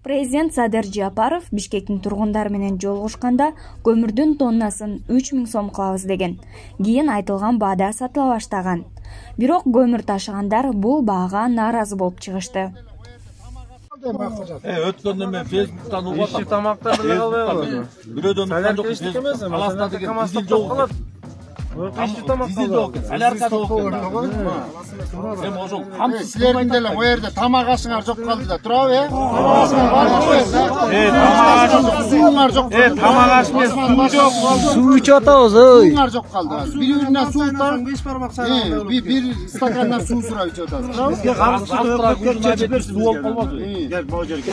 Президент Садыр Жапаров Бишкектин тургундары менен жолугушканда көмүрдүн тоннасын 3000 сом кылабыз деген. Кийин айтылган баада сатыла баштаган. Бирок көмүр ташыгандар бул баага нааразы болуп чыгышты. Өткөндөн мен Фейсбуктан угат. Иши тамактар деле калбайбы? Бирөөдөн Салярка иштик эмес, Аласта деген дизель жок жок. калат. Иши тамак Дизель Салярка жок. Эми ошол камсыз Силердин деле бу жерде тамак ашыңар жок калды да, турабы, тамак аш менен суу жок. Суу ичип атабыз, ой. Сууңар жок калды. Бири-биринен суу тартып, 5 бармак сайраңдар. Бир стакандан суу сурап ичип атабыз. бизге камсыз суу болуп калбады.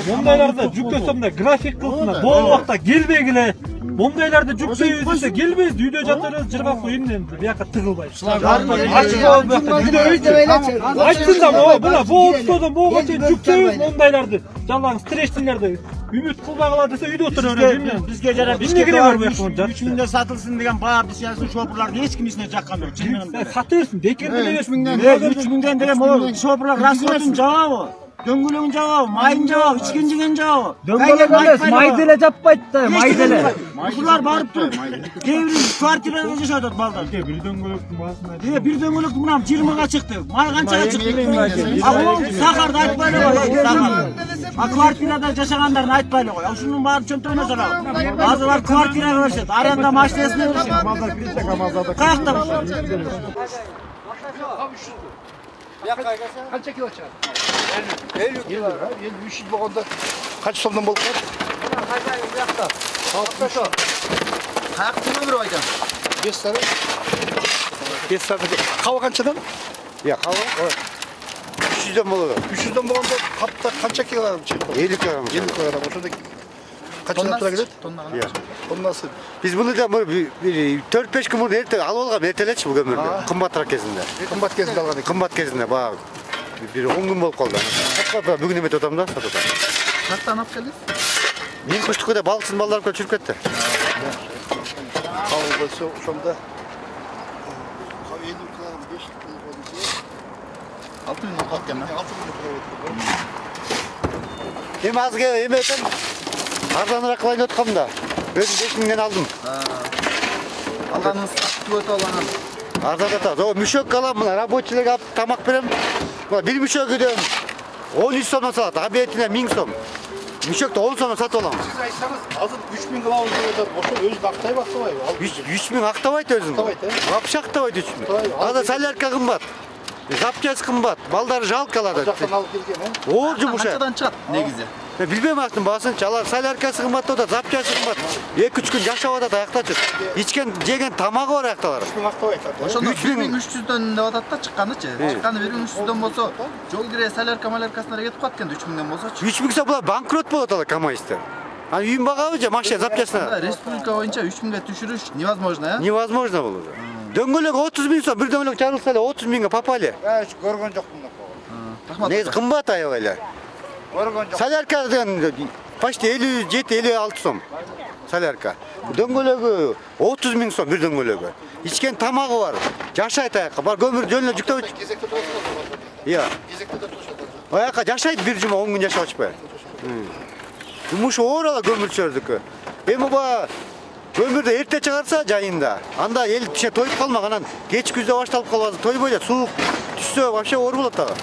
Мондайларды жүктөсөм да график кылсындар. Бул убакта келбегиле. Мондайларды жүктөйбүз десе келбейбиз. Үйдө жатырбыз, жыргап коюн енді бияққа тығылбай. Ачық болып бияққа үйдө айтсын да бұна болыстодон болға чейин жүктөйбүз мондайларды. Жалаң стрессиңерди үмүт кылбагыла десе үйдө отуруп бизге жана Бишкекте 3000 сатылсын деген баа саясий шопурларды эч ким ичине жаккан жок. Сата берсин, бекерде эмес. 3000ден деген могу шопурлар расходун жабабы? Дөңгөлөгүн жабабы, майын жабабы, ичкен жеген жабабы? Дөңгөлөк эмес, май деле жаппайт да, май деле. Ушулар барып туруп, кээ бири квартирада жашап атат балдар. Бир дөңгөлөктүн баасына. Бир дөңгөлөк мына 20га чыкты. Май канчага чыкты? Бул сахарды айтпай эле кой, сахар. Квартирада жашагандарын айтпай эле кой. Ушунун баарын чөнтөгүнө салабы. Азыр квартирага беришет, аренда машинасына беришет. Камазда кирсе, камазда. Каякта беришет? Канча кило чыгат? 50 кило. 300 болгондо канча сомдон болуп калат? Кайда бияқта? Ошо. Каяктын өмүрү айдан? 5 сары. 5 сары. Каба канчадан? Каба 300дөн болот. 300дөн болгондо капта канча килограмм чыгат? 50 килограмм. 50 килограмм. Ошондо канчадан тура келет? Тоннасы. Биз муну да 4-5 күн мурун алып алгам, эртелечи бул көмүрдү. Кымбатыраак кезинде. Кымбат кезинде алган экен. Кымбат кезинде баягы бир 10 күн болуп калды. Сатпа бүгүн эметип атам да, сатып атам. Каттан алып келдиз? Мен куштукта балыкчын балдар көп жүрүп кетти. Кабыл болсо ошондо 50 килограмм 5 килограмм болсо 6000 каткен. 6000 Эми азыр эме этем. Арзаныраак кылайын деп аткам да. Өзүм 5000ден алдым. алганыңыз күтүп өтүп алган. Арзан атат. О, мүшөк алам, мына рабочийлерге алып тамак берем. Мына бир мүшөгүдөн 13 сомдон салат, обедине 1000 сом. Мүшөктү 10 сомдон сатып алам. Сиз айтсаңыз, азыр 3000 кылабыз деп атат. Ошо өзү актайбы, актабайбы? 3000 актабайт өзүн. Вообще актабайт 3000. Азыр солярка кымбат. Запчасть кымбат. Балдар жалкалады. Жактан алып келген, Ол жумуш. Канчадан чыгат негизи? Билбейм актын баасынчы. Алар соляркасы кымбат да, запчасть кымбат. 2-3 күн жашап атат аяктачы. Ичкен жеген тамагы бар аякталар. 3000 актабайт. Ошондо 3300дөн деп атат да, чыкканычы. Чыкканы 1300дөн болсо, жол кире солярка маляркасына кетип калат экен 3000ден болсочу. 3000 сом булар банкрот болот алар камайсыздар. Аны үйүн багабы же машина запчастьна? Республика боюнча 3000ге түшүрүш невозможно, Невозможно болот. Дөңгөлөк 30 000 сом, бир дөңгөлөк жарылса эле 30 000ге попали. Көргөн жокмун. Рахмат. Негизи кымбат аябай эле. Көргөн жок. Солярка деген почти 57-56 сом. Солярка. Дөңгөлөгү 30 000 сом бир дөңгөлөгү. Ичкен тамагы бар. Жашайт аякка. Бар көмүр жөнүнө жүктөп. Кезекте турасыздар. Кезекте турушат. Аякка жашайт бир жума 10 күн жашап атышпай. Жумуш оор ала көмүрчүлөрдүкү. Эми ба көмүрдү эрте чыгарса жайында. Анда эл киши тоюп калмак, анан кеч күздө башталып калбаса тойбой эле. Суук түшсө вообще оор болот дагы.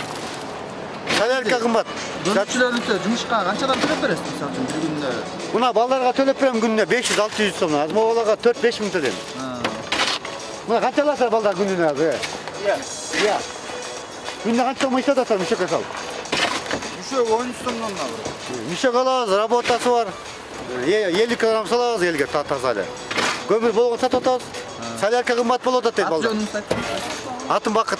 Солярка кымбат. Көмүрчүлөрдүкү жумушка канчадан төлөп бересиз, мисалы үчүн бир күндө? Мына балдарга төлөп берем күнүнө 500-600 сом. Азмолага 4-5 миң төлөйм. Мына канча аласыздар балдар күнүнө азыр? Иә. Күнүнө канча сом ишет атасыздар мүшөккө салып? Мүшөк 13 сомдон алып. Мүшөк алабыз, работасы бар. 50 килограмм салабыз элге таза эле. Көмүр болгон сатып атабыз. Солярка кымбат болот дейт балдар. Атым Бакыт.